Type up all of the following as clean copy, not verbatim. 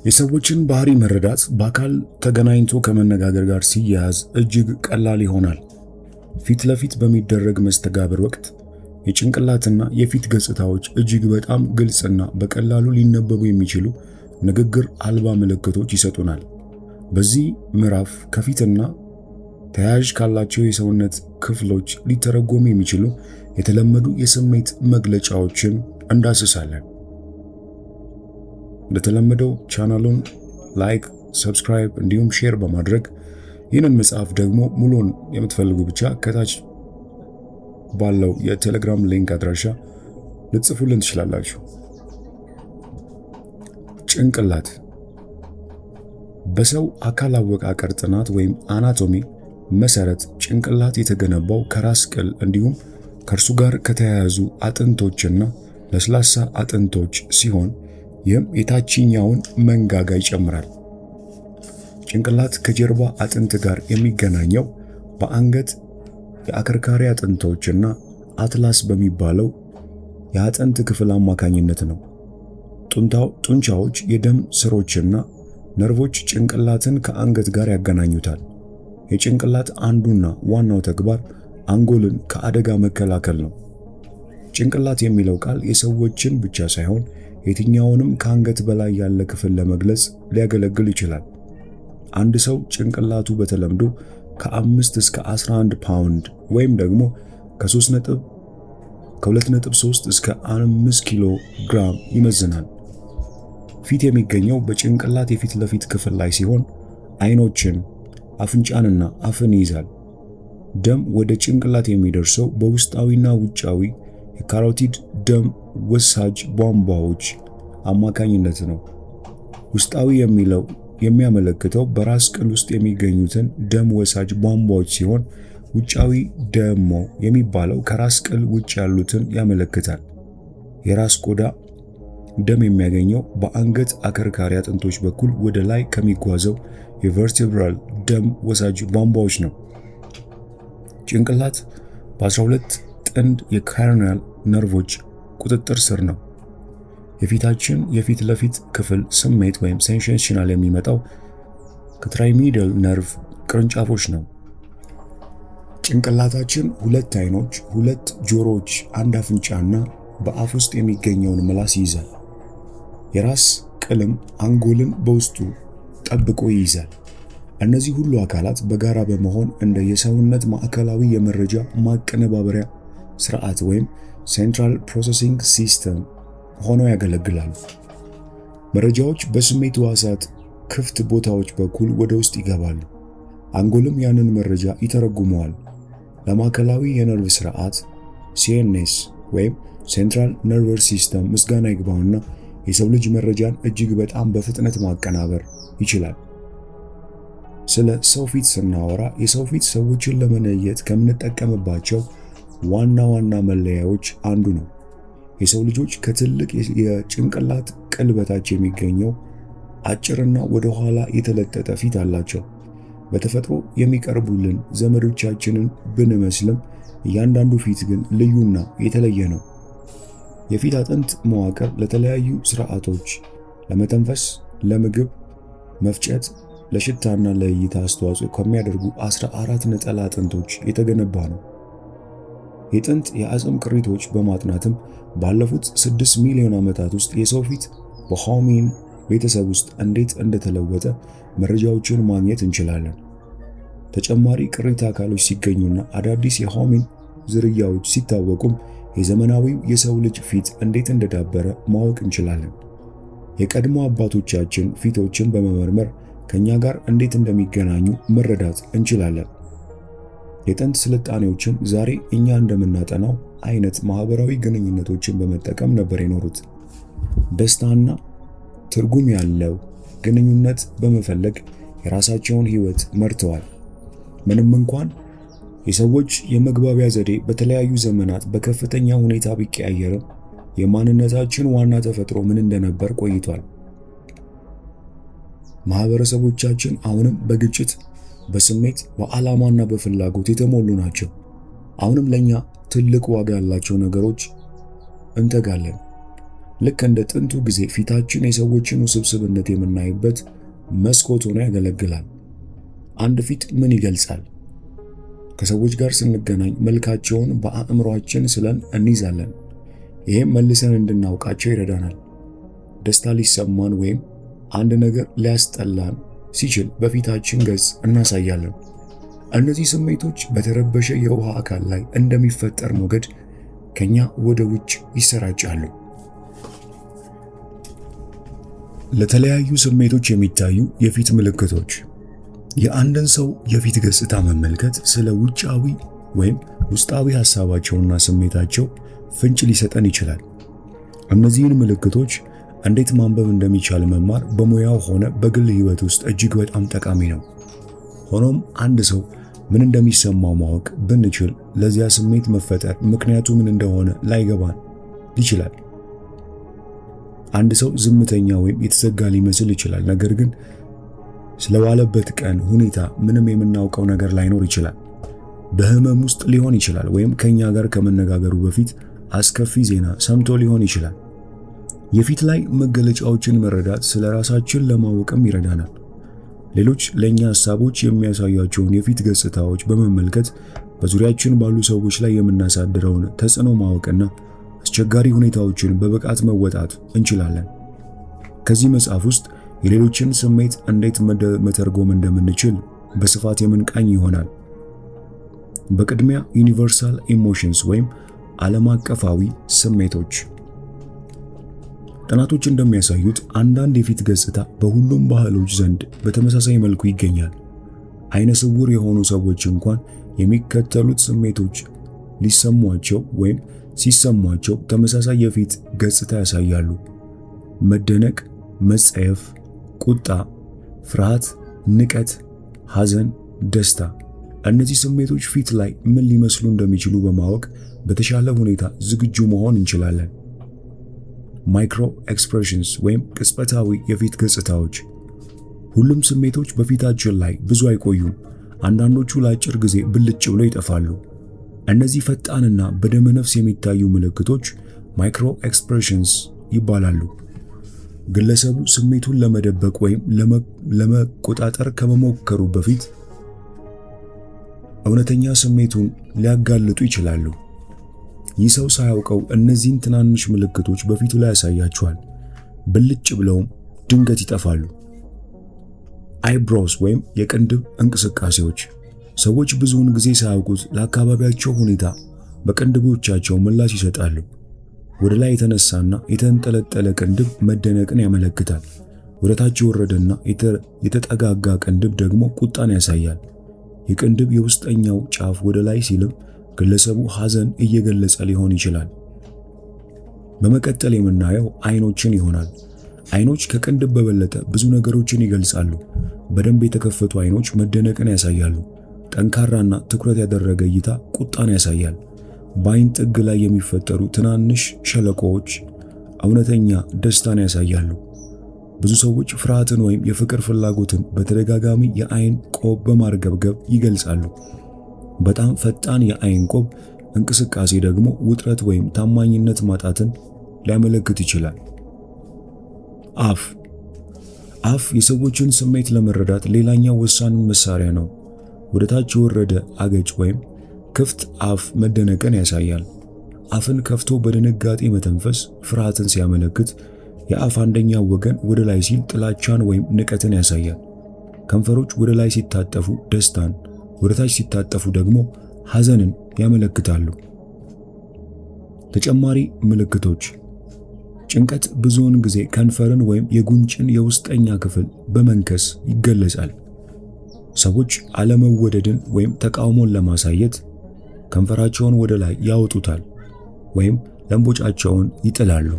የሰዎችን ባህሪ መረዳት በአካል ተገናኝቶ ከመነጋገር ጋር ሲያያዝ እጅግ ቀላል ይሆናል። ፊት ለፊት በሚደረግ መስተጋብር ወቅት የጭንቅላትና የፊት ገጽታዎች እጅግ በጣም ግልጽና በቀላሉ ሊነበቡ የሚችሉ ንግግር አልባ ምልክቶች ይሰጡናል። በዚህ ምዕራፍ ከፊትና ተያያዥ ካላቸው የሰውነት ክፍሎች ሊተረጎሙ የሚችሉ የተለመዱ የስሜት መግለጫዎችን እንዳስሳለን። እንደተለመደው ቻናሉን ላይክ፣ ሰብስክራይብ እንዲሁም ሼር በማድረግ ይህንን መጽሐፍ ደግሞ ሙሉን የምትፈልጉ ብቻ ከታች ባለው የቴሌግራም ሊንክ አድራሻ ልትጽፉልን ትችላላችሁ። ጭንቅላት በሰው አካል አወቃቀር ጥናት ወይም አናቶሚ መሰረት ጭንቅላት የተገነባው ከራስ ቅል እንዲሁም ከእርሱ ጋር ከተያያዙ አጥንቶችና ለስላሳ አጥንቶች ሲሆን ይህም የታችኛውን መንጋጋ ይጨምራል። ጭንቅላት ከጀርባ አጥንት ጋር የሚገናኘው በአንገት የአከርካሪ አጥንቶችና አትላስ በሚባለው የአጥንት ክፍል አማካኝነት ነው። ጡንቻዎች፣ የደም ስሮችና ነርቮች ጭንቅላትን ከአንገት ጋር ያገናኙታል። የጭንቅላት አንዱና ዋናው ተግባር አንጎልን ከአደጋ መከላከል ነው። ጭንቅላት የሚለው ቃል የሰዎችን ብቻ ሳይሆን የትኛውንም ከአንገት በላይ ያለ ክፍል ለመግለጽ ሊያገለግል ይችላል። አንድ ሰው ጭንቅላቱ በተለምዶ ከ5 እስከ 11 ፓውንድ ወይም ደግሞ ከ2.3 እስከ 5 ኪሎ ግራም ይመዝናል። ፊት የሚገኘው በጭንቅላት የፊት ለፊት ክፍል ላይ ሲሆን አይኖችን፣ አፍንጫንና አፍን ይይዛል። ደም ወደ ጭንቅላት የሚደርሰው በውስጣዊና ውጫዊ የካሮቲድ ደም ወሳጅ ቧንቧዎች አማካኝነት ነው። ውስጣዊ የሚለው የሚያመለክተው በራስ ቅል ውስጥ የሚገኙትን ደም ወሳጅ ቧንቧዎች ሲሆን ውጫዊ ደግሞ የሚባለው ከራስ ቅል ውጭ ያሉትን ያመለክታል። የራስ ቆዳ ደም የሚያገኘው በአንገት አከርካሪ አጥንቶች በኩል ወደ ላይ ከሚጓዘው የቨርቴብራል ደም ወሳጅ ቧንቧዎች ነው። ጭንቅላት በ12 ጥንድ የካሮኒያል ነርቮች ቁጥጥር ስር ነው። የፊታችን የፊት ለፊት ክፍል ስሜት ወይም ሴንሴሽናል የሚመጣው ከትራይሚዲያል ነርቭ ቅርንጫፎች ነው። ጭንቅላታችን 2 አይኖች፣ 2 ጆሮዎች፣ 1 አፍንጫና በአፍ ውስጥ የሚገኘውን ምላስ ይይዛል። የራስ ቅልም አንጎልን በውስጡ ጠብቆ ይይዛል። እነዚህ ሁሉ አካላት በጋራ በመሆን እንደ የሰውነት ማዕከላዊ የመረጃ ማቀነባበሪያ ስርዓት ወይም ሴንትራል ፕሮሰሲንግ ሲስተም ሆነው ያገለግላሉ። መረጃዎች በስሜት ሕዋሳት ክፍት ቦታዎች በኩል ወደ ውስጥ ይገባሉ። አንጎልም ያንን መረጃ ይተረጉመዋል። ለማዕከላዊ የነርቭ ስርዓት ሲኤንኤስ ወይም ሴንትራል ነርቨስ ሲስተም ምስጋና ይግባውና የሰው ልጅ መረጃን እጅግ በጣም በፍጥነት ማቀናበር ይችላል። ስለ ሰው ፊት ስናወራ የሰው ፊት ሰዎችን ለመለየት ከምንጠቀምባቸው ዋና መለያዎች አንዱ ነው። የሰው ልጆች ከትልቅ የጭንቅላት ቅል በታች የሚገኘው አጭርና ወደ ኋላ የተለጠጠ ፊት አላቸው። በተፈጥሮ የሚቀርቡልን ዘመዶቻችንን ብንመስልም እያንዳንዱ ፊት ግን ልዩና የተለየ ነው። የፊት አጥንት መዋቅር ለተለያዩ ስርዓቶች፣ ለመተንፈስ፣ ለምግብ መፍጨት፣ ለሽታና ለእይታ አስተዋጽኦ ከሚያደርጉ 14 ነጠላ አጥንቶች የተገነባ ነው። የጥንት የአጽም ቅሪቶች በማጥናትም ባለፉት 6 ሚሊዮን ዓመታት ውስጥ የሰው ፊት በሆሚን ቤተሰብ ውስጥ እንዴት እንደተለወጠ መረጃዎችን ማግኘት እንችላለን። ተጨማሪ ቅሪተ አካሎች ሲገኙና አዳዲስ የሆሚን ዝርያዎች ሲታወቁም የዘመናዊው የሰው ልጅ ፊት እንዴት እንደዳበረ ማወቅ እንችላለን። የቀድሞ አባቶቻችን ፊቶችን በመመርመር ከኛ ጋር እንዴት እንደሚገናኙ መረዳት እንችላለን። የጥንት ስልጣኔዎችም ዛሬ እኛ እንደምናጠናው አይነት ማህበራዊ ግንኙነቶችን በመጠቀም ነበር የኖሩት። ደስታና ትርጉም ያለው ግንኙነት በመፈለግ የራሳቸውን ሕይወት መርተዋል። ምንም እንኳን የሰዎች የመግባቢያ ዘዴ በተለያዩ ዘመናት በከፍተኛ ሁኔታ ቢቀያየርም የማንነታችን ዋና ተፈጥሮ ምን እንደነበር ቆይቷል። ማህበረሰቦቻችን አሁንም በግጭት፣ በስሜት፣ በዓላማና በፍላጎት የተሞሉ ናቸው። አሁንም ለኛ ትልቅ ዋጋ ያላቸው ነገሮች እንተጋለን። ልክ እንደ ጥንቱ ጊዜ ፊታችን የሰዎችን ውስብስብነት የምናይበት መስኮት ሆኖ ያገለግላል። አንድ ፊት ምን ይገልጻል? ከሰዎች ጋር ስንገናኝ መልካቸውን በአእምሯችን ስለን እንይዛለን። ይህም መልሰን እንድናውቃቸው ይረዳናል። ደስታ ሊሰማን ወይም አንድ ነገር ሊያስጠላን ሲችል በፊታችን ገጽ እናሳያለን። እነዚህ ስሜቶች በተረበሸ የውሃ አካል ላይ እንደሚፈጠር ሞገድ ከኛ ወደ ውጭ ይሰራጫሉ። ለተለያዩ ስሜቶች የሚታዩ የፊት ምልክቶች። የአንድን ሰው የፊት ገጽታ መመልከት ስለ ውጫዊ ወይም ውስጣዊ ሐሳባቸውና ስሜታቸው ፍንጭ ሊሰጠን ይችላል። እነዚህን ምልክቶች እንዴት ማንበብ እንደሚቻል መማር በሙያው ሆነ በግል ሕይወት ውስጥ እጅግ በጣም ጠቃሚ ነው። ሆኖም አንድ ሰው ምን እንደሚሰማው ማወቅ ብንችል ለዚያ ስሜት መፈጠር ምክንያቱ ምን እንደሆነ ላይገባን ይችላል። አንድ ሰው ዝምተኛ ወይም የተዘጋ ሊመስል ይችላል፣ ነገር ግን ስለዋለበት ቀን ሁኔታ ምንም የምናውቀው ነገር ላይኖር ይችላል። በህመም ውስጥ ሊሆን ይችላል፣ ወይም ከኛ ጋር ከመነጋገሩ በፊት አስከፊ ዜና ሰምቶ ሊሆን ይችላል። የፊት ላይ መገለጫዎችን መረዳት ስለ ራሳችን ለማወቅም ይረዳናል። ሌሎች ለኛ ሐሳቦች የሚያሳያቸውን የፊት ገጽታዎች በመመልከት በዙሪያችን ባሉ ሰዎች ላይ የምናሳድረውን ተጽዕኖ ማወቅና አስቸጋሪ ሁኔታዎችን በብቃት መወጣት እንችላለን። ከዚህ መጽሐፍ ውስጥ የሌሎችን ስሜት እንዴት መተርጎም እንደምንችል በስፋት የምንቃኝ ይሆናል። በቅድሚያ ዩኒቨርሳል ኢሞሽንስ ወይም ዓለም አቀፋዊ ስሜቶች። ጥናቶች እንደሚያሳዩት አንዳንድ የፊት ገጽታ በሁሉም ባህሎች ዘንድ በተመሳሳይ መልኩ ይገኛል። አይነ ስውር የሆኑ ሰዎች እንኳን የሚከተሉት ስሜቶች ሊሰሟቸው ወይም ሲሰሟቸው ተመሳሳይ የፊት ገጽታ ያሳያሉ። መደነቅ፣ መጸየፍ፣ ቁጣ፣ ፍርሃት፣ ንቀት፣ ሐዘን፣ ደስታ። እነዚህ ስሜቶች ፊት ላይ ምን ሊመስሉ እንደሚችሉ በማወቅ በተሻለ ሁኔታ ዝግጁ መሆን እንችላለን። ማይክሮ ኤክስፕሬሽንስ ወይም ቅጽበታዊ የፊት ገጽታዎች። ሁሉም ስሜቶች በፊታችን ላይ ብዙ አይቆዩም። አንዳንዶቹ ለአጭር ጊዜ ብልጭ ብለው ይጠፋሉ። እነዚህ ፈጣንና በደመ ነፍስ የሚታዩ ምልክቶች ማይክሮ ኤክስፕሬሽንስ ይባላሉ። ግለሰቡ ስሜቱን ለመደበቅ ወይም ለመቆጣጠር ከመሞከሩ በፊት እውነተኛ ስሜቱን ሊያጋልጡ ይችላሉ። ይህ ሰው ሳያውቀው እነዚህን ትናንሽ ምልክቶች በፊቱ ላይ ያሳያቸዋል። ብልጭ ብለውም ድንገት ይጠፋሉ። አይብሮስ ወይም የቅንድብ እንቅስቃሴዎች። ሰዎች ብዙውን ጊዜ ሳያውቁት ለአካባቢያቸው ሁኔታ በቅንድቦቻቸው ምላሽ ይሰጣሉ። ወደ ላይ የተነሳና የተንጠለጠለ ቅንድብ መደነቅን ያመለክታል። ወደ ታች የወረደና የተጠጋጋ ቅንድብ ደግሞ ቁጣን ያሳያል። የቅንድብ የውስጠኛው ጫፍ ወደ ላይ ሲልም ግለሰቡ ሐዘን እየገለጸ ሊሆን ይችላል። በመቀጠል የምናየው አይኖችን ይሆናል። አይኖች ከቅንድብ በበለጠ ብዙ ነገሮችን ይገልጻሉ። በደንብ የተከፈቱ አይኖች መደነቅን ያሳያሉ። ጠንካራና ትኩረት ያደረገ እይታ ቁጣን ያሳያል። በአይን ጥግ ላይ የሚፈጠሩ ትናንሽ ሸለቆዎች እውነተኛ ደስታን ያሳያሉ። ብዙ ሰዎች ፍርሃትን ወይም የፍቅር ፍላጎትን በተደጋጋሚ የአይን ቆብ በማርገብገብ ይገልጻሉ። በጣም ፈጣን የአይን ቆብ እንቅስቃሴ ደግሞ ውጥረት ወይም ታማኝነት ማጣትን ሊያመለክት ይችላል። አፍ የሰዎችን ስሜት ለመረዳት ሌላኛው ወሳኝ መሳሪያ ነው። ወደ ታች የወረደ አገጭ ወይም ክፍት አፍ መደነቅን ያሳያል። አፍን ከፍቶ በድንጋጤ መተንፈስ ፍርሃትን ሲያመለክት፣ የአፍ አንደኛው ወገን ወደ ላይ ሲል ጥላቻን ወይም ንቀትን ያሳያል። ከንፈሮች ወደ ላይ ሲታጠፉ ደስታን፣ ወደ ታች ሲታጠፉ ደግሞ ሐዘንን ያመለክታሉ። ተጨማሪ ምልክቶች። ጭንቀት ብዙውን ጊዜ ከንፈርን ወይም የጉንጭን የውስጠኛ ክፍል በመንከስ ይገለጻል። ሰዎች አለመወደድን ወይም ተቃውሞን ለማሳየት ከንፈራቸውን ወደ ላይ ያወጡታል ወይም ለምቦጫቸውን ይጥላሉ።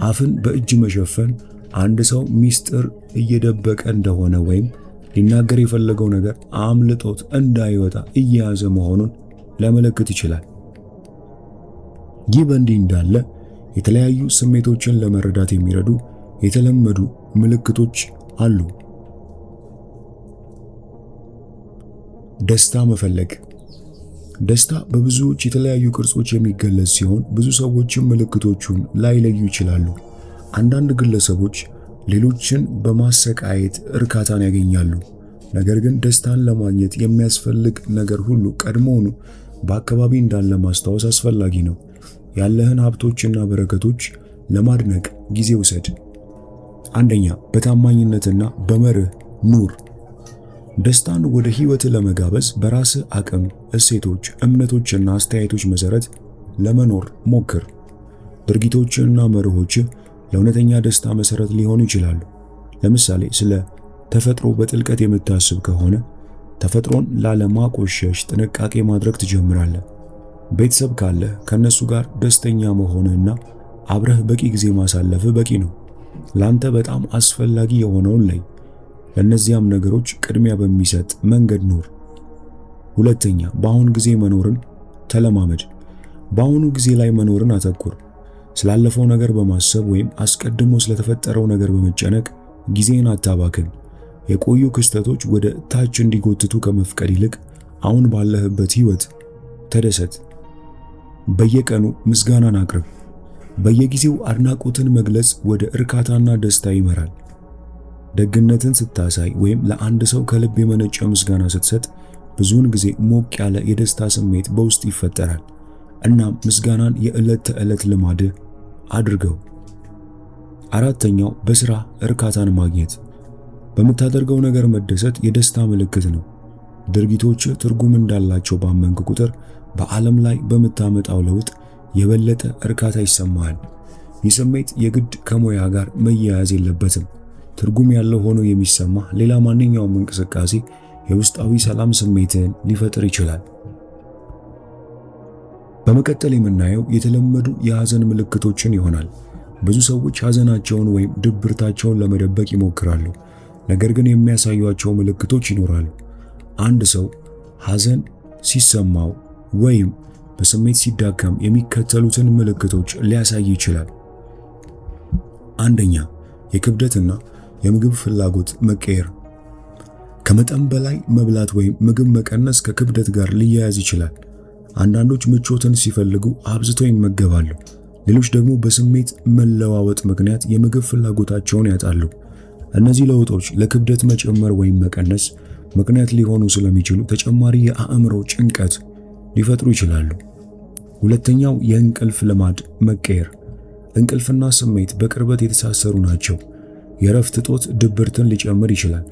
አፍን በእጅ መሸፈን አንድ ሰው ሚስጥር እየደበቀ እንደሆነ ወይም ሊናገር የፈለገው ነገር አምልጦት እንዳይወጣ እየያዘ መሆኑን ሊያመለክት ይችላል። ይህ በእንዲህ እንዳለ የተለያዩ ስሜቶችን ለመረዳት የሚረዱ የተለመዱ ምልክቶች አሉ። ደስታ መፈለግ። ደስታ በብዙዎች የተለያዩ ቅርጾች የሚገለጽ ሲሆን ብዙ ሰዎችም ምልክቶቹን ላይለዩ ይችላሉ። አንዳንድ ግለሰቦች ሌሎችን በማሰቃየት እርካታን ያገኛሉ። ነገር ግን ደስታን ለማግኘት የሚያስፈልግ ነገር ሁሉ ቀድሞውኑ በአካባቢ እንዳለ ማስታወስ አስፈላጊ ነው። ያለህን ሀብቶችና በረከቶች ለማድነቅ ጊዜ ውሰድ። አንደኛ፣ በታማኝነትና በመርህ ኑር። ደስታን ወደ ህይወት ለመጋበዝ በራስህ አቅም፣ እሴቶች፣ እምነቶችና አስተያየቶች መሰረት ለመኖር ሞክር። ድርጊቶችና መርሆች ለእውነተኛ ደስታ መሰረት ሊሆኑ ይችላሉ። ለምሳሌ ስለ ተፈጥሮ በጥልቀት የምታስብ ከሆነ ተፈጥሮን ላለማቆሸሽ ጥንቃቄ ማድረግ ትጀምራለህ። ቤተሰብ ካለ ከነሱ ጋር ደስተኛ መሆንና አብረህ በቂ ጊዜ ማሳለፍ በቂ ነው። ላንተ በጣም አስፈላጊ የሆነውን ላይ ለነዚያም ነገሮች ቅድሚያ በሚሰጥ መንገድ ኑር። ሁለተኛ፣ በአሁን ጊዜ መኖርን ተለማመድ። በአሁኑ ጊዜ ላይ መኖርን አተኩር። ስላለፈው ነገር በማሰብ ወይም አስቀድሞ ስለተፈጠረው ነገር በመጨነቅ ጊዜን አታባክን። የቆዩ ክስተቶች ወደ ታች እንዲጎትቱ ከመፍቀድ ይልቅ አሁን ባለህበት ህይወት ተደሰት። በየቀኑ ምስጋናን አቅርብ። በየጊዜው አድናቆትን መግለጽ ወደ እርካታና ደስታ ይመራል። ደግነትን ስታሳይ ወይም ለአንድ ሰው ከልብ የመነጨ ምስጋና ስትሰጥ ብዙውን ጊዜ ሞቅ ያለ የደስታ ስሜት በውስጥ ይፈጠራል። እናም ምስጋናን የዕለት ተዕለት ልማድ አድርገው። አራተኛው፣ በስራ እርካታን ማግኘት። በምታደርገው ነገር መደሰት የደስታ ምልክት ነው። ድርጊቶች ትርጉም እንዳላቸው ባመንክ ቁጥር በዓለም ላይ በምታመጣው ለውጥ የበለጠ እርካታ ይሰማሃል። ይህ ስሜት የግድ ከሙያ ጋር መያያዝ የለበትም። ትርጉም ያለው ሆኖ የሚሰማ ሌላ ማንኛውም እንቅስቃሴ የውስጣዊ ሰላም ስሜትን ሊፈጥር ይችላል። በመቀጠል የምናየው የተለመዱ የሐዘን ምልክቶችን ይሆናል። ብዙ ሰዎች ሐዘናቸውን ወይም ድብርታቸውን ለመደበቅ ይሞክራሉ፣ ነገር ግን የሚያሳዩቸው ምልክቶች ይኖራሉ። አንድ ሰው ሐዘን ሲሰማው ወይም በስሜት ሲዳከም የሚከተሉትን ምልክቶች ሊያሳይ ይችላል። አንደኛ፣ የክብደትና የምግብ ፍላጎት መቀየር። ከመጠን በላይ መብላት ወይም ምግብ መቀነስ ከክብደት ጋር ሊያያዝ ይችላል። አንዳንዶች ምቾትን ሲፈልጉ አብዝተው ይመገባሉ፣ ሌሎች ደግሞ በስሜት መለዋወጥ ምክንያት የምግብ ፍላጎታቸውን ያጣሉ። እነዚህ ለውጦች ለክብደት መጨመር ወይም መቀነስ ምክንያት ሊሆኑ ስለሚችሉ ተጨማሪ የአእምሮ ጭንቀት ሊፈጥሩ ይችላሉ። ሁለተኛው፣ የእንቅልፍ ልማድ መቀየር። እንቅልፍና ስሜት በቅርበት የተሳሰሩ ናቸው። የእረፍት እጦት ድብርትን ሊጨምር ይችላል።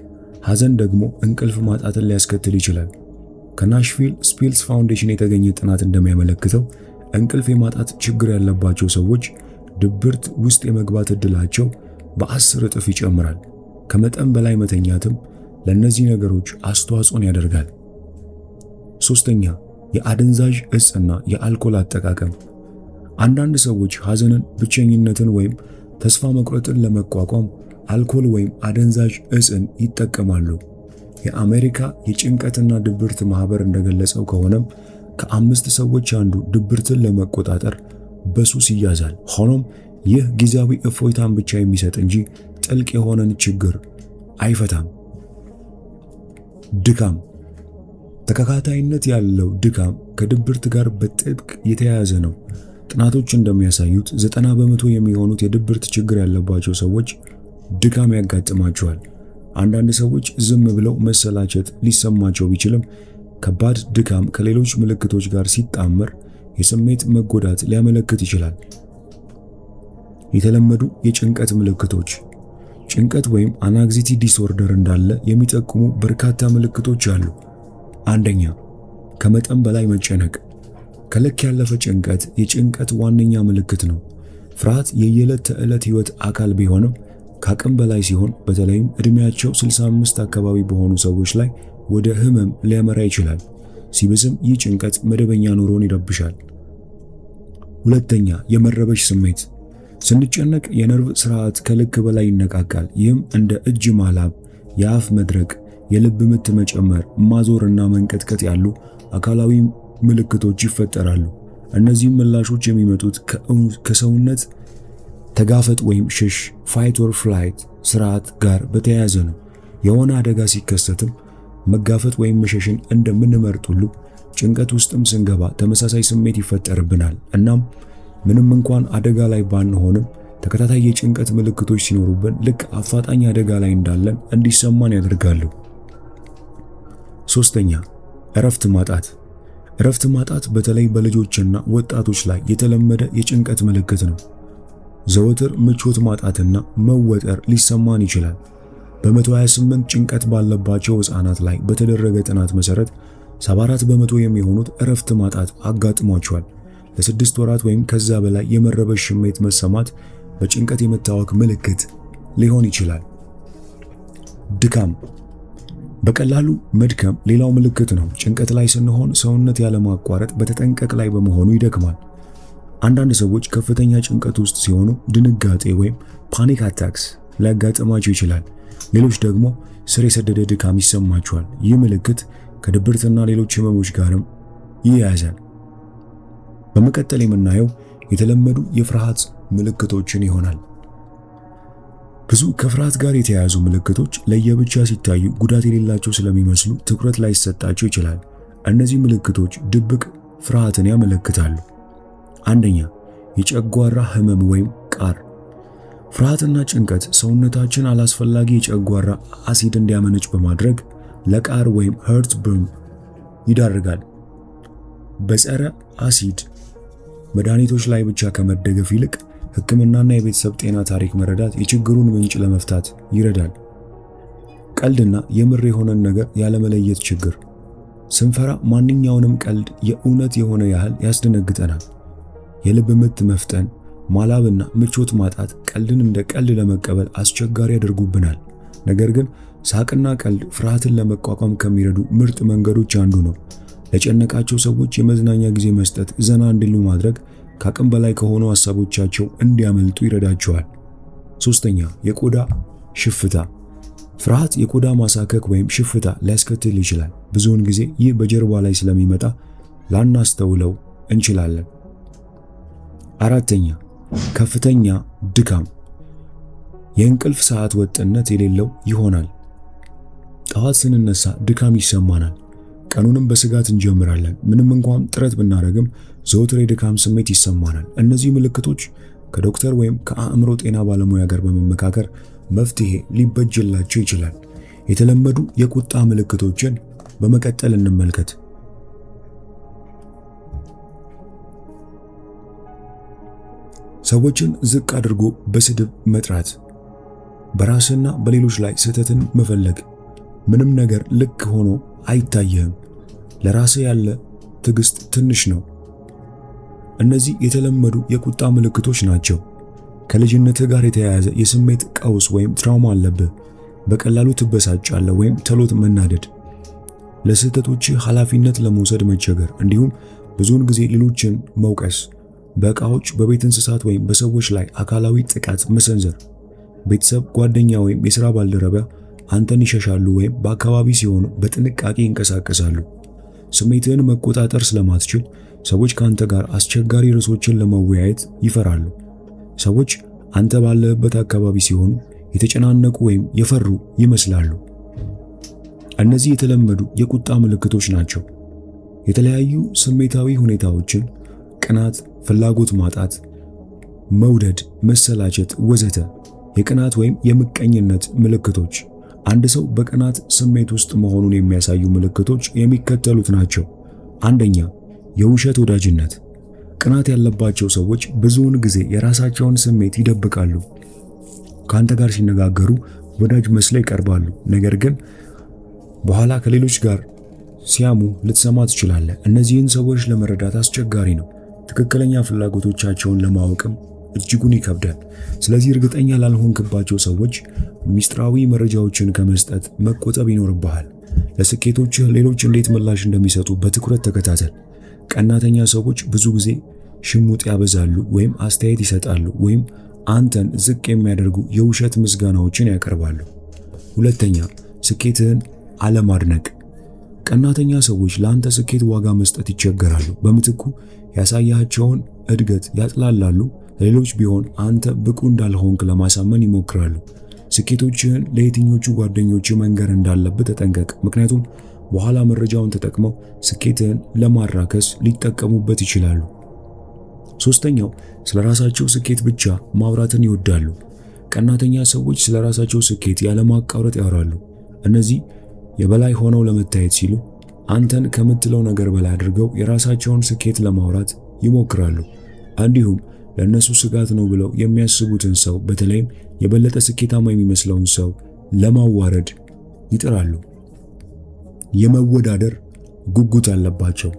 ሐዘን ደግሞ እንቅልፍ ማጣትን ሊያስከትል ይችላል። ከናሽቪል ስፒልስ ፋውንዴሽን የተገኘ ጥናት እንደሚያመለክተው እንቅልፍ የማጣት ችግር ያለባቸው ሰዎች ድብርት ውስጥ የመግባት ዕድላቸው በ10 እጥፍ ይጨምራል። ከመጠን በላይ መተኛትም ለእነዚህ ነገሮች አስተዋጽኦን ያደርጋል። ሶስተኛ፣ የአደንዛዥ ዕፅና የአልኮል አጠቃቀም። አንዳንድ ሰዎች ሐዘንን፣ ብቸኝነትን ወይም ተስፋ መቁረጥን ለመቋቋም አልኮል ወይም አደንዛዥ ዕፅን ይጠቀማሉ። የአሜሪካ የጭንቀትና ድብርት ማህበር እንደገለጸው ከሆነም ከ5 ሰዎች አንዱ ድብርትን ለመቆጣጠር በሱስ ይያዛል። ሆኖም ይህ ጊዜያዊ እፎይታን ብቻ የሚሰጥ እንጂ ጥልቅ የሆነን ችግር አይፈታም። ድካም። ተከታታይነት ያለው ድካም ከድብርት ጋር በጥብቅ የተያያዘ ነው። ጥናቶች እንደሚያሳዩት 90% የሚሆኑት የድብርት ችግር ያለባቸው ሰዎች ድካም ያጋጥማቸዋል። አንዳንድ ሰዎች ዝም ብለው መሰላቸት ሊሰማቸው ቢችልም ከባድ ድካም ከሌሎች ምልክቶች ጋር ሲጣመር የስሜት መጎዳት ሊያመለክት ይችላል። የተለመዱ የጭንቀት ምልክቶች። ጭንቀት ወይም አናግዚቲ ዲስኦርደር እንዳለ የሚጠቁሙ በርካታ ምልክቶች አሉ። አንደኛ፣ ከመጠን በላይ መጨነቅ። ከልክ ያለፈ ጭንቀት የጭንቀት ዋነኛ ምልክት ነው። ፍርሃት የየዕለት ተዕለት ሕይወት አካል ቢሆንም ከአቅም በላይ ሲሆን በተለይም ዕድሜያቸው 65 አካባቢ በሆኑ ሰዎች ላይ ወደ ህመም ሊያመራ ይችላል። ሲብስም ይህ ጭንቀት መደበኛ ኑሮን ይረብሻል። ሁለተኛ፣ የመረበሽ ስሜት። ስንጨነቅ የነርቭ ስርዓት ከልክ በላይ ይነቃቃል። ይህም እንደ እጅ ማላብ፣ የአፍ መድረቅ፣ የልብ ምት መጨመር፣ ማዞርና መንቀጥቀጥ ያሉ አካላዊ ምልክቶች ይፈጠራሉ። እነዚህ ምላሾች የሚመጡት ከሰውነት ተጋፈጥ ወይም ሽሽ ፋይት ኦር ፍላይት ስርዓት ጋር በተያያዘ ነው። የሆነ አደጋ ሲከሰትም መጋፈጥ ወይም መሸሽን እንደምንመርጥ ሁሉ ጭንቀት ውስጥም ስንገባ ተመሳሳይ ስሜት ይፈጠርብናል። እናም ምንም እንኳን አደጋ ላይ ባንሆንም ተከታታይ የጭንቀት ምልክቶች ሲኖሩብን ልክ አፋጣኝ አደጋ ላይ እንዳለን እንዲሰማን ያደርጋሉ። ሶስተኛ፣ እረፍት ማጣት። እረፍት ማጣት በተለይ በልጆችና ወጣቶች ላይ የተለመደ የጭንቀት ምልክት ነው። ዘወትር ምቾት ማጣትና መወጠር ሊሰማን ይችላል። በ128 ጭንቀት ባለባቸው ሕፃናት ላይ በተደረገ ጥናት መሰረት 74% የሚሆኑት እረፍት ማጣት አጋጥሟቸዋል። ለ6 ወራት ወይም ከዛ በላይ የመረበሽ ስሜት መሰማት በጭንቀት የመታወክ ምልክት ሊሆን ይችላል። ድካም፣ በቀላሉ መድከም ሌላው ምልክት ነው። ጭንቀት ላይ ስንሆን ሰውነት ያለማቋረጥ በተጠንቀቅ ላይ በመሆኑ ይደክማል። አንዳንድ ሰዎች ከፍተኛ ጭንቀት ውስጥ ሲሆኑ ድንጋጤ ወይም ፓኒክ አታክስ ሊያጋጥማቸው ይችላል። ሌሎች ደግሞ ስር የሰደደ ድካም ይሰማቸዋል። ይህ ምልክት ከድብርትና ሌሎች ህመሞች ጋርም ይያያዛል። በመቀጠል የምናየው የተለመዱ የፍርሃት ምልክቶችን ይሆናል። ብዙ ከፍርሃት ጋር የተያያዙ ምልክቶች ለየብቻ ሲታዩ ጉዳት የሌላቸው ስለሚመስሉ ትኩረት ላይሰጣቸው ይችላል። እነዚህ ምልክቶች ድብቅ ፍርሃትን ያመለክታሉ። አንደኛ፣ የጨጓራ ህመም ወይም ቃር። ፍርሃትና ጭንቀት ሰውነታችን አላስፈላጊ የጨጓራ አሲድ እንዲያመነጭ በማድረግ ለቃር ወይም ሄርት በርን ይዳርጋል። በጸረ አሲድ መድኃኒቶች ላይ ብቻ ከመደገፍ ይልቅ ሕክምናና የቤተሰብ ጤና ታሪክ መረዳት የችግሩን ምንጭ ለመፍታት ይረዳል። ቀልድና የምር የሆነን ነገር ያለመለየት ችግር። ስንፈራ ማንኛውንም ቀልድ የእውነት የሆነ ያህል ያስደነግጠናል። የልብ ምት መፍጠን፣ ማላብና ምቾት ማጣት ቀልድን እንደ ቀልድ ለመቀበል አስቸጋሪ ያደርጉብናል። ነገር ግን ሳቅና ቀልድ ፍርሃትን ለመቋቋም ከሚረዱ ምርጥ መንገዶች አንዱ ነው። ለጨነቃቸው ሰዎች የመዝናኛ ጊዜ መስጠት፣ ዘና እንዲሉ ማድረግ ከአቅም በላይ ከሆኑ ሐሳቦቻቸው እንዲያመልጡ ይረዳቸዋል። ሶስተኛ፣ የቆዳ ሽፍታ። ፍርሃት የቆዳ ማሳከክ ወይም ሽፍታ ሊያስከትል ይችላል። ብዙውን ጊዜ ይህ በጀርባ ላይ ስለሚመጣ ላናስተውለው እንችላለን። አራተኛ፣ ከፍተኛ ድካም። የእንቅልፍ ሰዓት ወጥነት የሌለው ይሆናል። ጠዋት ስንነሳ ድካም ይሰማናል። ቀኑንም በስጋት እንጀምራለን። ምንም እንኳን ጥረት ብናደርግም ዘወትር የድካም ስሜት ይሰማናል። እነዚህ ምልክቶች ከዶክተር ወይም ከአእምሮ ጤና ባለሙያ ጋር በመመካከር መፍትሄ ሊበጅላቸው ይችላል። የተለመዱ የቁጣ ምልክቶችን በመቀጠል እንመልከት። ሰዎችን ዝቅ አድርጎ በስድብ መጥራት፣ በራስና በሌሎች ላይ ስህተትን መፈለግ፣ ምንም ነገር ልክ ሆኖ አይታየህም፣ ለራስህ ያለ ትዕግስት ትንሽ ነው። እነዚህ የተለመዱ የቁጣ ምልክቶች ናቸው። ከልጅነትህ ጋር የተያያዘ የስሜት ቀውስ ወይም ትራውማ አለብህ። በቀላሉ ትበሳጫለህ ወይም ቶሎ መናደድ፣ ለስህተቶችህ ኃላፊነት ለመውሰድ መቸገር፣ እንዲሁም ብዙውን ጊዜ ሌሎችን መውቀስ፣ በዕቃዎች፣ በቤት እንስሳት ወይም በሰዎች ላይ አካላዊ ጥቃት መሰንዘር። ቤተሰብ፣ ጓደኛ ወይም የሥራ ባልደረባ አንተን ይሸሻሉ ወይም በአካባቢ ሲሆኑ በጥንቃቄ ይንቀሳቀሳሉ። ስሜትህን መቆጣጠር ስለማትችል ሰዎች ካንተ ጋር አስቸጋሪ ርዕሶችን ለመወያየት ይፈራሉ። ሰዎች አንተ ባለህበት አካባቢ ሲሆኑ የተጨናነቁ ወይም የፈሩ ይመስላሉ። እነዚህ የተለመዱ የቁጣ ምልክቶች ናቸው። የተለያዩ ስሜታዊ ሁኔታዎችን፣ ቅናት፣ ፍላጎት ማጣት፣ መውደድ፣ መሰላቸት ወዘተ የቅናት ወይም የምቀኝነት ምልክቶች። አንድ ሰው በቅናት ስሜት ውስጥ መሆኑን የሚያሳዩ ምልክቶች የሚከተሉት ናቸው። አንደኛ፣ የውሸት ወዳጅነት። ቅናት ያለባቸው ሰዎች ብዙውን ጊዜ የራሳቸውን ስሜት ይደብቃሉ። ከአንተ ጋር ሲነጋገሩ ወዳጅ መስለው ይቀርባሉ፣ ነገር ግን በኋላ ከሌሎች ጋር ሲያሙ ልትሰማ ትችላለህ። እነዚህን ሰዎች ለመረዳት አስቸጋሪ ነው። ትክክለኛ ፍላጎቶቻቸውን ለማወቅም እጅጉን ይከብዳል። ስለዚህ እርግጠኛ ላልሆንክባቸው ሰዎች ሚስጥራዊ መረጃዎችን ከመስጠት መቆጠብ ይኖርብሃል። ለስኬቶችህ ሌሎች እንዴት ምላሽ እንደሚሰጡ በትኩረት ተከታተል። ቀናተኛ ሰዎች ብዙ ጊዜ ሽሙጥ ያበዛሉ ወይም አስተያየት ይሰጣሉ ወይም አንተን ዝቅ የሚያደርጉ የውሸት ምስጋናዎችን ያቀርባሉ። ሁለተኛ፣ ስኬትህን አለማድነቅ። ቀናተኛ ሰዎች ለአንተ ስኬት ዋጋ መስጠት ይቸገራሉ። በምትኩ ያሳያቸውን እድገት ያጥላላሉ። ሌሎች ቢሆን አንተ ብቁ እንዳልሆንክ ለማሳመን ይሞክራሉ። ስኬቶችህን ለየትኞቹ ጓደኞች መንገር እንዳለብህ ተጠንቀቅ፣ ምክንያቱም በኋላ መረጃውን ተጠቅመው ስኬትህን ለማራከስ ሊጠቀሙበት ይችላሉ። ሶስተኛው ስለ ራሳቸው ስኬት ብቻ ማውራትን ይወዳሉ። ቀናተኛ ሰዎች ስለ ራሳቸው ስኬት ያለማቋረጥ ያወራሉ። እነዚህ የበላይ ሆነው ለመታየት ሲሉ አንተን ከምትለው ነገር በላይ አድርገው የራሳቸውን ስኬት ለማውራት ይሞክራሉ። እንዲሁም ለእነሱ ስጋት ነው ብለው የሚያስቡትን ሰው በተለይም የበለጠ ስኬታማ የሚመስለውን ሰው ለማዋረድ ይጥራሉ። የመወዳደር ጉጉት አለባቸው።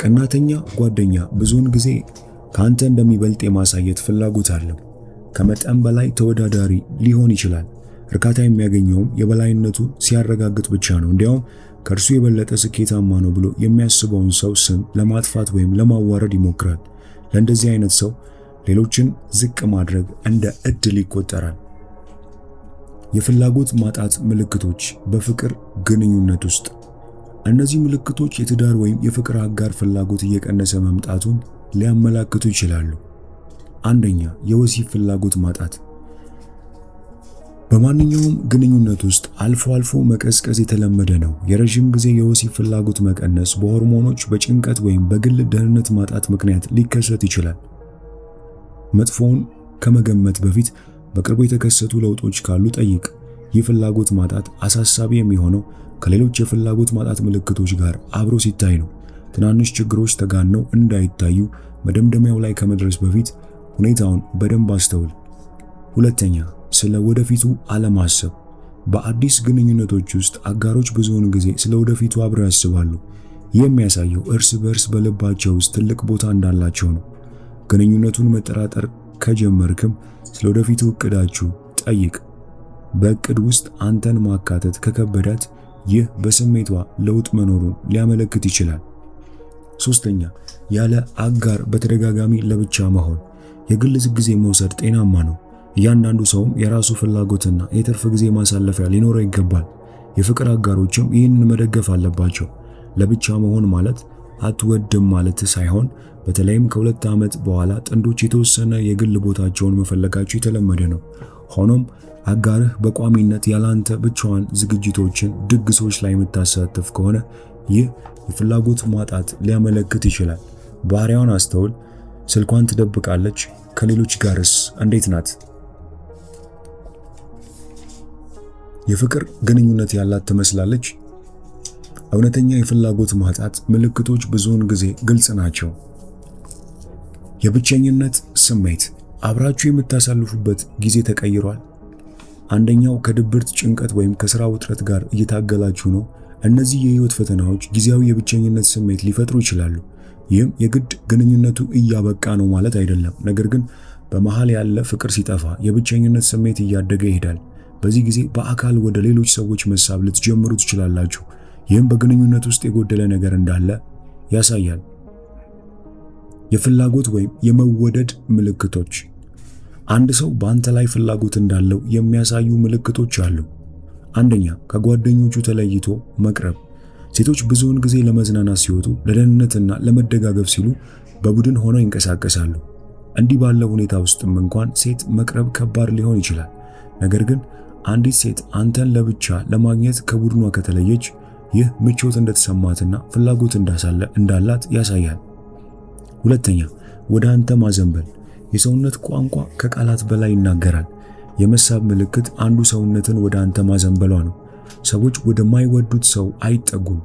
ቀናተኛ ጓደኛ ብዙውን ጊዜ ካንተ እንደሚበልጥ የማሳየት ፍላጎት አለው። ከመጠን በላይ ተወዳዳሪ ሊሆን ይችላል። እርካታ የሚያገኘውም የበላይነቱ ሲያረጋግጥ ብቻ ነው። እንዲያውም ከእርሱ የበለጠ ስኬታማ ነው ብሎ የሚያስበውን ሰው ስም ለማጥፋት ወይም ለማዋረድ ይሞክራል። ለእንደዚህ አይነት ሰው ሌሎችን ዝቅ ማድረግ እንደ ዕድል ይቆጠራል። የፍላጎት ማጣት ምልክቶች በፍቅር ግንኙነት ውስጥ። እነዚህ ምልክቶች የትዳር ወይም የፍቅር አጋር ፍላጎት እየቀነሰ መምጣቱን ሊያመላክቱ ይችላሉ። አንደኛ፣ የወሲብ ፍላጎት ማጣት። በማንኛውም ግንኙነት ውስጥ አልፎ አልፎ መቀዝቀዝ የተለመደ ነው። የረዥም ጊዜ የወሲብ ፍላጎት መቀነስ በሆርሞኖች፣ በጭንቀት ወይም በግል ደህንነት ማጣት ምክንያት ሊከሰት ይችላል። መጥፎውን ከመገመት በፊት በቅርቡ የተከሰቱ ለውጦች ካሉ ጠይቅ። ይህ ፍላጎት ማጣት አሳሳቢ የሚሆነው ከሌሎች የፍላጎት ማጣት ምልክቶች ጋር አብሮ ሲታይ ነው። ትናንሽ ችግሮች ተጋነው እንዳይታዩ መደምደሚያው ላይ ከመድረስ በፊት ሁኔታውን በደንብ አስተውል። ሁለተኛ፣ ስለ ወደፊቱ አለማሰብ። በአዲስ ግንኙነቶች ውስጥ አጋሮች ብዙውን ጊዜ ስለ ወደፊቱ አብረው ያስባሉ። ይህ የሚያሳየው እርስ በርስ በልባቸው ውስጥ ትልቅ ቦታ እንዳላቸው ነው። ግንኙነቱን መጠራጠር ከጀመርክም ስለ ወደፊቱ እቅዳችሁ ጠይቅ። በእቅድ ውስጥ አንተን ማካተት ከከበዳት ይህ በስሜቷ ለውጥ መኖሩን ሊያመለክት ይችላል። ሶስተኛ፣ ያለ አጋር በተደጋጋሚ ለብቻ መሆን። የግል ጊዜ መውሰድ ጤናማ ነው። እያንዳንዱ ሰውም የራሱ ፍላጎትና የትርፍ ጊዜ ማሳለፊያ ሊኖረው ይገባል። የፍቅር አጋሮችም ይህንን መደገፍ አለባቸው። ለብቻ መሆን ማለት አትወድም ማለት ሳይሆን በተለይም ከ2 ዓመት በኋላ ጥንዶች የተወሰነ የግል ቦታቸውን መፈለጋቸው የተለመደ ነው። ሆኖም አጋርህ በቋሚነት ያላንተ ብቻዋን ዝግጅቶችን፣ ድግሶች ላይ የምታሳተፍ ከሆነ ይህ የፍላጎት ማጣት ሊያመለክት ይችላል። ባህሪዋን አስተውል። ስልኳን ትደብቃለች። ከሌሎች ጋርስ እንዴት ናት? የፍቅር ግንኙነት ያላት ትመስላለች? እውነተኛ የፍላጎት ማጣት ምልክቶች ብዙውን ጊዜ ግልጽ ናቸው። የብቸኝነት ስሜት። አብራችሁ የምታሳልፉበት ጊዜ ተቀይሯል። አንደኛው ከድብርት፣ ጭንቀት ወይም ከሥራ ውጥረት ጋር እየታገላችሁ ነው። እነዚህ የህይወት ፈተናዎች ጊዜያዊ የብቸኝነት ስሜት ሊፈጥሩ ይችላሉ። ይህም የግድ ግንኙነቱ እያበቃ ነው ማለት አይደለም። ነገር ግን በመሃል ያለ ፍቅር ሲጠፋ የብቸኝነት ስሜት እያደገ ይሄዳል። በዚህ ጊዜ በአካል ወደ ሌሎች ሰዎች መሳብ ልትጀምሩ ትችላላችሁ። ይህም በግንኙነት ውስጥ የጎደለ ነገር እንዳለ ያሳያል። የፍላጎት ወይም የመወደድ ምልክቶች። አንድ ሰው በአንተ ላይ ፍላጎት እንዳለው የሚያሳዩ ምልክቶች አሉ። አንደኛ፣ ከጓደኞቹ ተለይቶ መቅረብ። ሴቶች ብዙውን ጊዜ ለመዝናናት ሲወጡ ለደህንነትና ለመደጋገፍ ሲሉ በቡድን ሆነው ይንቀሳቀሳሉ። እንዲህ ባለ ሁኔታ ውስጥም እንኳን ሴት መቅረብ ከባድ ሊሆን ይችላል። ነገር ግን አንዲት ሴት አንተን ለብቻ ለማግኘት ከቡድኗ ከተለየች ይህ ምቾት እንደተሰማትና ፍላጎት እንዳላት ያሳያል። ሁለተኛ፣ ወደ አንተ ማዘንበል። የሰውነት ቋንቋ ከቃላት በላይ ይናገራል። የመሳብ ምልክት አንዱ ሰውነትን ወደ አንተ ማዘንበሏ ነው። ሰዎች ወደማይወዱት ሰው አይጠጉም።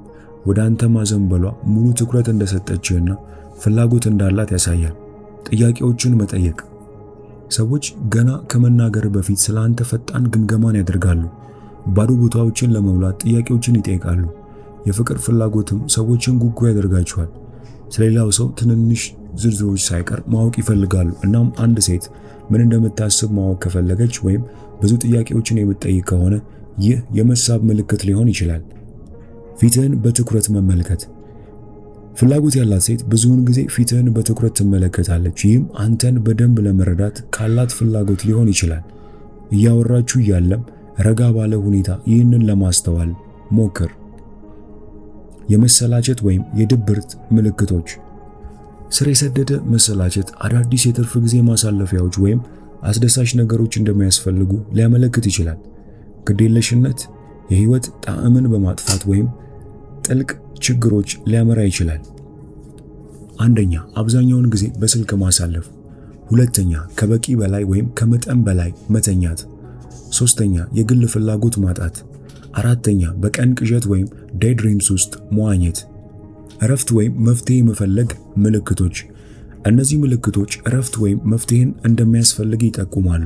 ወደ አንተ ማዘንበሏ ሙሉ ትኩረት እንደሰጠችህና ፍላጎት እንዳላት ያሳያል። ጥያቄዎችን መጠየቅ። ሰዎች ገና ከመናገር በፊት ስለ አንተ ፈጣን ግምገማን ያደርጋሉ። ባዶ ቦታዎችን ለመሙላት ጥያቄዎችን ይጠይቃሉ። የፍቅር ፍላጎትም ሰዎችን ጉጉ ያደርጋቸዋል። ስለሌላው ሰው ትንንሽ ዝርዝሮች ሳይቀር ማወቅ ይፈልጋሉ። እናም አንድ ሴት ምን እንደምታስብ ማወቅ ከፈለገች ወይም ብዙ ጥያቄዎችን የምትጠይቅ ከሆነ ይህ የመሳብ ምልክት ሊሆን ይችላል። ፊትህን በትኩረት መመልከት። ፍላጎት ያላት ሴት ብዙውን ጊዜ ፊትህን በትኩረት ትመለከታለች። ይህም አንተን በደንብ ለመረዳት ካላት ፍላጎት ሊሆን ይችላል። እያወራችሁ እያለም ረጋ ባለ ሁኔታ ይህንን ለማስተዋል ሞክር። የመሰላቸት ወይም የድብርት ምልክቶች። ስር የሰደደ መሰላቸት አዳዲስ የትርፍ ጊዜ ማሳለፊያዎች ወይም አስደሳች ነገሮች እንደሚያስፈልጉ ሊያመለክት ይችላል። ግዴለሽነት የህይወት ጣዕምን በማጥፋት ወይም ጥልቅ ችግሮች ሊያመራ ይችላል። አንደኛ፣ አብዛኛውን ጊዜ በስልክ ማሳለፍ። ሁለተኛ፣ ከበቂ በላይ ወይም ከመጠን በላይ መተኛት። ሶስተኛ፣ የግል ፍላጎት ማጣት። አራተኛ፣ በቀን ቅዠት ወይም ዴይድሪምስ ውስጥ መዋኘት። እረፍት ወይም መፍትሄ መፈለግ ምልክቶች። እነዚህ ምልክቶች እረፍት ወይም መፍትሄን እንደሚያስፈልግ ይጠቁማሉ።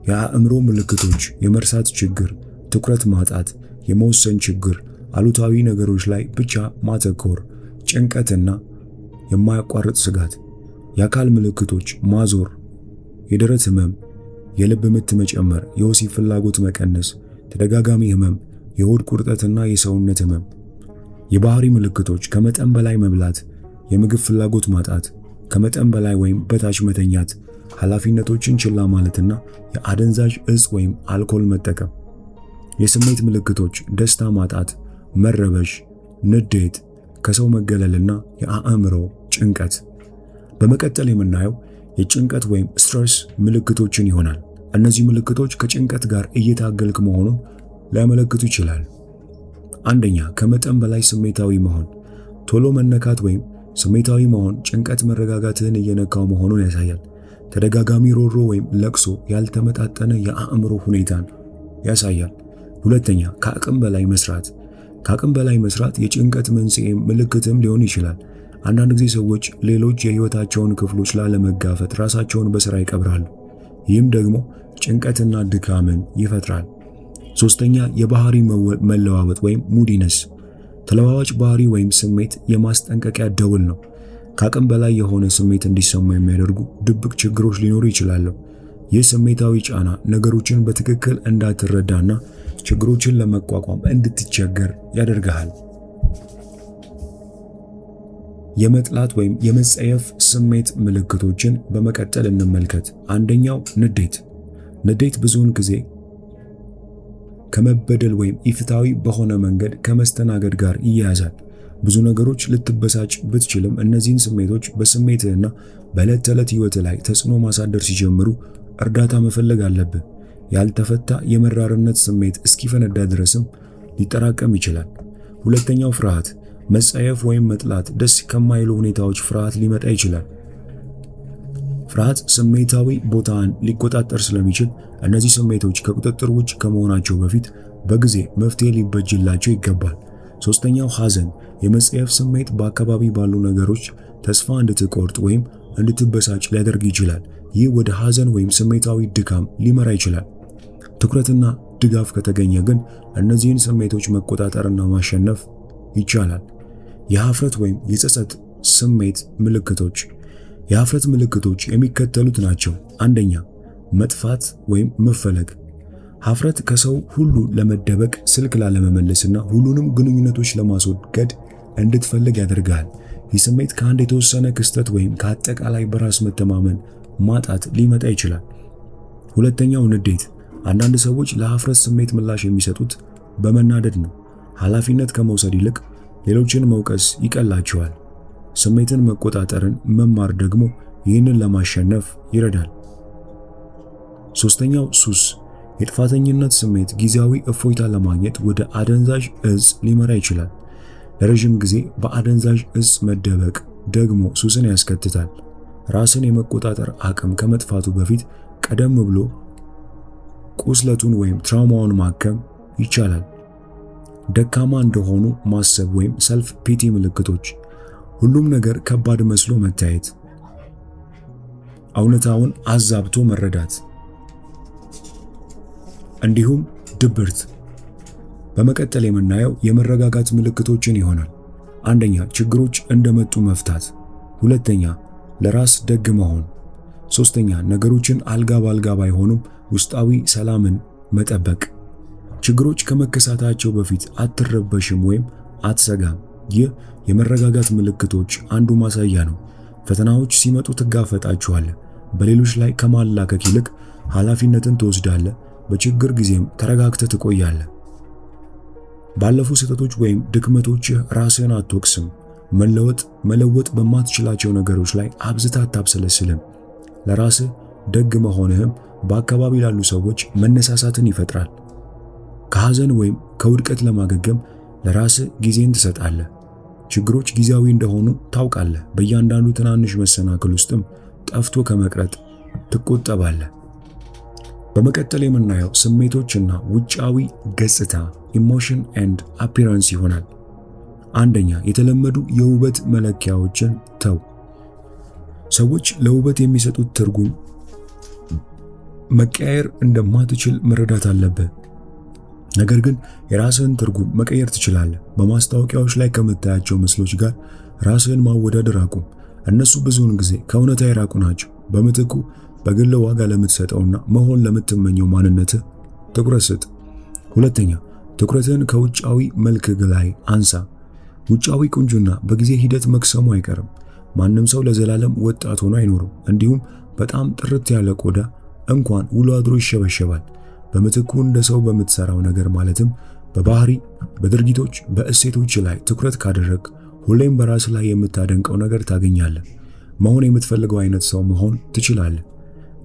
የአእምሮ ምልክቶች የመርሳት ችግር፣ ትኩረት ማጣት፣ የመወሰን ችግር፣ አሉታዊ ነገሮች ላይ ብቻ ማተኮር፣ ጭንቀትና የማያቋርጥ ስጋት። የአካል ምልክቶች ማዞር፣ የደረት ህመም፣ የልብ ምት መጨመር፣ የወሲብ ፍላጎት መቀነስ፣ ተደጋጋሚ ህመም፣ የሆድ ቁርጠትና የሰውነት ህመም። የባህሪ ምልክቶች ከመጠን በላይ መብላት፣ የምግብ ፍላጎት ማጣት፣ ከመጠን በላይ ወይም በታች መተኛት፣ ኃላፊነቶችን ችላ ማለትና የአደንዛዥ እጽ ወይም አልኮል መጠቀም። የስሜት ምልክቶች ደስታ ማጣት፣ መረበሽ፣ ንዴት፣ ከሰው መገለልና የአእምሮ ጭንቀት። በመቀጠል የምናየው የጭንቀት ወይም ስትረስ ምልክቶችን ይሆናል። እነዚህ ምልክቶች ከጭንቀት ጋር እየታገልክ መሆኑን ሊያመለክቱ ይችላል። አንደኛ፣ ከመጠን በላይ ስሜታዊ መሆን። ቶሎ መነካት ወይም ስሜታዊ መሆን ጭንቀት መረጋጋትህን እየነካው መሆኑን ያሳያል። ተደጋጋሚ ሮሮ ወይም ለቅሶ ያልተመጣጠነ የአእምሮ ሁኔታን ያሳያል። ሁለተኛ፣ ከአቅም በላይ መስራት። ከአቅም በላይ መስራት የጭንቀት መንስኤ ምልክትም ሊሆን ይችላል። አንዳንድ ጊዜ ሰዎች ሌሎች የህይወታቸውን ክፍሎች ላለመጋፈጥ ራሳቸውን በሥራ ይቀብራሉ። ይህም ደግሞ ጭንቀትና ድካምን ይፈጥራል። ሶስተኛ፣ የባህሪ መለዋወጥ ወይም ሙዲነስ። ተለዋዋጭ ባህሪ ወይም ስሜት የማስጠንቀቂያ ደውል ነው። ከአቅም በላይ የሆነ ስሜት እንዲሰማ የሚያደርጉ ድብቅ ችግሮች ሊኖሩ ይችላሉ። ይህ ስሜታዊ ጫና ነገሮችን በትክክል እንዳትረዳና ችግሮችን ለመቋቋም እንድትቸገር ያደርግሃል። የመጥላት ወይም የመጸየፍ ስሜት ምልክቶችን በመቀጠል እንመልከት። አንደኛው ንዴት። ንዴት ብዙውን ጊዜ ከመበደል ወይም ኢፍትሃዊ በሆነ መንገድ ከመስተናገድ ጋር ይያያዛል። ብዙ ነገሮች ልትበሳጭ ብትችልም እነዚህን ስሜቶች በስሜትህና በዕለት ተዕለት ሕይወትህ ላይ ተጽዕኖ ማሳደር ሲጀምሩ እርዳታ መፈለግ አለብህ። ያልተፈታ የመራርነት ስሜት እስኪፈነዳ ድረስም ሊጠራቀም ይችላል። ሁለተኛው ፍርሃት። መጸየፍ ወይም መጥላት ደስ ከማይሉ ሁኔታዎች ፍርሃት ሊመጣ ይችላል። ፍርሃት ስሜታዊ ቦታን ሊቆጣጠር ስለሚችል እነዚህ ስሜቶች ከቁጥጥር ውጭ ከመሆናቸው በፊት በጊዜ መፍትሄ ሊበጅላቸው ይገባል። ሶስተኛው ሐዘን። የመጸየፍ ስሜት በአካባቢ ባሉ ነገሮች ተስፋ እንድትቆርጥ ወይም እንድትበሳጭ ሊያደርግ ይችላል። ይህ ወደ ሐዘን ወይም ስሜታዊ ድካም ሊመራ ይችላል። ትኩረትና ድጋፍ ከተገኘ ግን እነዚህን ስሜቶች መቆጣጠርና ማሸነፍ ይቻላል። የኀፍረት ወይም የጸጸት ስሜት ምልክቶች። የኀፍረት ምልክቶች የሚከተሉት ናቸው። አንደኛ፣ መጥፋት ወይም መፈለግ። ኀፍረት ከሰው ሁሉ ለመደበቅ፣ ስልክ ላለመመለስና ሁሉንም ግንኙነቶች ለማስወገድ እንድትፈልግ ያደርጋል። ይህ ስሜት ከአንድ የተወሰነ ክስተት ወይም ከአጠቃላይ በራስ መተማመን ማጣት ሊመጣ ይችላል። ሁለተኛው ንዴት። አንዳንድ ሰዎች ለኀፍረት ስሜት ምላሽ የሚሰጡት በመናደድ ነው። ኃላፊነት ከመውሰድ ይልቅ ሌሎችን መውቀስ ይቀላቸዋል። ስሜትን መቆጣጠርን መማር ደግሞ ይህንን ለማሸነፍ ይረዳል። ሶስተኛው ሱስ። የጥፋተኝነት ስሜት ጊዜያዊ እፎይታ ለማግኘት ወደ አደንዛዥ እጽ ሊመራ ይችላል። ለረጅም ጊዜ በአደንዛዥ እጽ መደበቅ ደግሞ ሱስን ያስከትታል። ራስን የመቆጣጠር አቅም ከመጥፋቱ በፊት ቀደም ብሎ ቁስለቱን ወይም ትራውማውን ማከም ይቻላል። ደካማ እንደሆኑ ማሰብ ወይም ሰልፍ ፒቲ ምልክቶች። ሁሉም ነገር ከባድ መስሎ መታየት፣ እውነታውን አዛብቶ መረዳት፣ እንዲሁም ድብርት። በመቀጠል የምናየው የመረጋጋት ምልክቶችን ይሆናል። አንደኛ፣ ችግሮች እንደመጡ መፍታት። ሁለተኛ፣ ለራስ ደግ መሆን። ሶስተኛ፣ ነገሮችን አልጋ ባልጋ ባይሆኑም ውስጣዊ ሰላምን መጠበቅ። ችግሮች ከመከሰታቸው በፊት አትረበሽም ወይም አትሰጋም። ይህ የመረጋጋት ምልክቶች አንዱ ማሳያ ነው። ፈተናዎች ሲመጡ ትጋፈጣቸዋለህ። በሌሎች ላይ ከማላከክ ይልቅ ኃላፊነትን ትወስዳለህ። በችግር ጊዜም ተረጋግተህ ትቆያለህ። ባለፉ ስህተቶች ወይም ድክመቶችህ ራስህን አትወቅስም። መለወጥ በማትችላቸው ነገሮች ላይ አብዝተህ አታብሰለስልም። ለራስህ ደግ መሆንህም በአካባቢ ላሉ ሰዎች መነሳሳትን ይፈጥራል። ከሐዘን ወይም ከውድቀት ለማገገም ለራስህ ጊዜን ትሰጣለህ። ችግሮች ጊዜያዊ እንደሆኑ ታውቃለህ። በእያንዳንዱ ትናንሽ መሰናክል ውስጥም ጠፍቶ ከመቅረት ትቆጠባለህ። በመቀጠል የምናየው ስሜቶችና ውጫዊ ገጽታ ኢሞሽን ኤንድ አፒራንስ ይሆናል። አንደኛ፣ የተለመዱ የውበት መለኪያዎችን ተው። ሰዎች ለውበት የሚሰጡት ትርጉም መቀየር እንደማትችል መረዳት አለብህ። ነገር ግን የራስህን ትርጉም መቀየር ትችላለህ። በማስታወቂያዎች ላይ ከምታያቸው ምስሎች ጋር ራስህን ማወዳደር አቁም። እነሱ ብዙውን ጊዜ ከእውነታ የራቁ ናቸው። በምትኩ በግል ዋጋ ለምትሰጠውና መሆን ለምትመኘው ማንነትህ ትኩረት ስጥ። ሁለተኛ፣ ትኩረትህን ከውጫዊ መልክህ ላይ አንሳ። ውጫዊ ቁንጅና በጊዜ ሂደት መክሰሙ አይቀርም። ማንም ሰው ለዘላለም ወጣት ሆኖ አይኖርም። እንዲሁም በጣም ጥርት ያለ ቆዳ እንኳን ውሎ አድሮ ይሸበሸባል። በምትኩ እንደ ሰው በምትሰራው ነገር ማለትም በባህሪ፣ በድርጊቶች፣ በእሴቶች ላይ ትኩረት ካደረግ ሁሌም በራስ ላይ የምታደንቀው ነገር ታገኛለህ። መሆን የምትፈልገው አይነት ሰው መሆን ትችላለህ።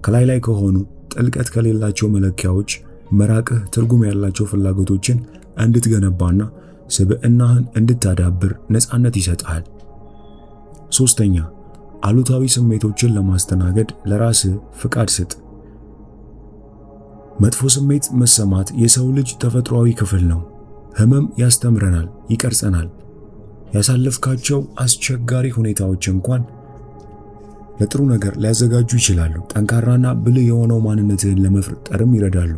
ከላይ ከሆኑ ጥልቀት ከሌላቸው መለኪያዎች መራቅህ ትርጉም ያላቸው ፍላጎቶችን እንድትገነባና ስብዕናህን እንድታዳብር ነፃነት ይሰጥሃል። ሶስተኛ፣ አሉታዊ ስሜቶችን ለማስተናገድ ለራስህ ፍቃድ ስጥ። መጥፎ ስሜት መሰማት የሰው ልጅ ተፈጥሯዊ ክፍል ነው። ህመም ያስተምረናል፣ ይቀርጸናል። ያሳለፍካቸው አስቸጋሪ ሁኔታዎች እንኳን ለጥሩ ነገር ሊያዘጋጁ ይችላሉ። ጠንካራና ብልህ የሆነው ማንነትህን ለመፍጠርም ይረዳሉ።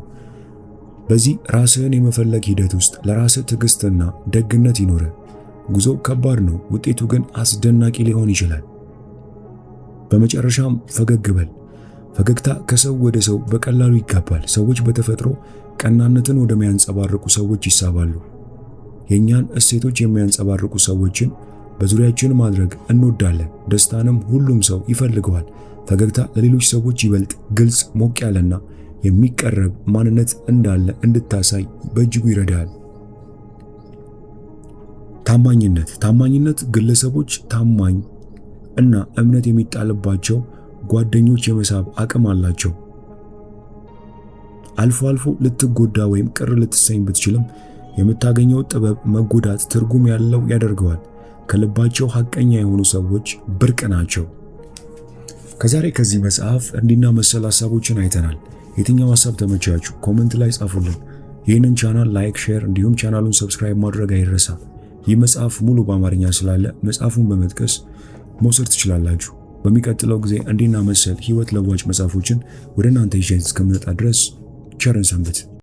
በዚህ ራስህን የመፈለግ ሂደት ውስጥ ለራስህ ትዕግስትና ደግነት ይኖርህ። ጉዞ ከባድ ነው፣ ውጤቱ ግን አስደናቂ ሊሆን ይችላል። በመጨረሻም ፈገግ በል። ፈገግታ ከሰው ወደ ሰው በቀላሉ ይጋባል። ሰዎች በተፈጥሮ ቀናነትን ወደሚያንጸባርቁ ሰዎች ይሳባሉ። የእኛን እሴቶች የሚያንጸባርቁ ሰዎችን በዙሪያችን ማድረግ እንወዳለን። ደስታንም ሁሉም ሰው ይፈልገዋል። ፈገግታ ለሌሎች ሰዎች ይበልጥ ግልጽ፣ ሞቅ ያለና የሚቀረብ ማንነት እንዳለ እንድታሳይ በእጅጉ ይረዳል። ታማኝነት ግለሰቦች ታማኝ እና እምነት የሚጣልባቸው ጓደኞች የመሳብ አቅም አላቸው። አልፎ አልፎ ልትጎዳ ወይም ቅር ልትሰኝ ብትችልም የምታገኘው ጥበብ መጎዳት ትርጉም ያለው ያደርገዋል። ከልባቸው ሐቀኛ የሆኑ ሰዎች ብርቅ ናቸው። ከዚህ መጽሐፍ እንዲና መሰል ሐሳቦችን አይተናል። የትኛው ሐሳብ ተመቻችሁ? ኮሜንት ላይ ጻፉልን። ይህንን ቻናል ላይክ፣ ሼር እንዲሁም ቻናሉን ሰብስክራይብ ማድረግ አይረሳ። ይህ መጽሐፍ ሙሉ በአማርኛ ስላለ መጽሐፉን በመጥቀስ መውሰድ ትችላላችሁ። በሚቀጥለው ጊዜ እንዲና መሰል ህይወት ለዋጭ መጽሐፎችን ወደ እናንተ ይዤ እስከምመጣ ድረስ ቸርን ሰንብት።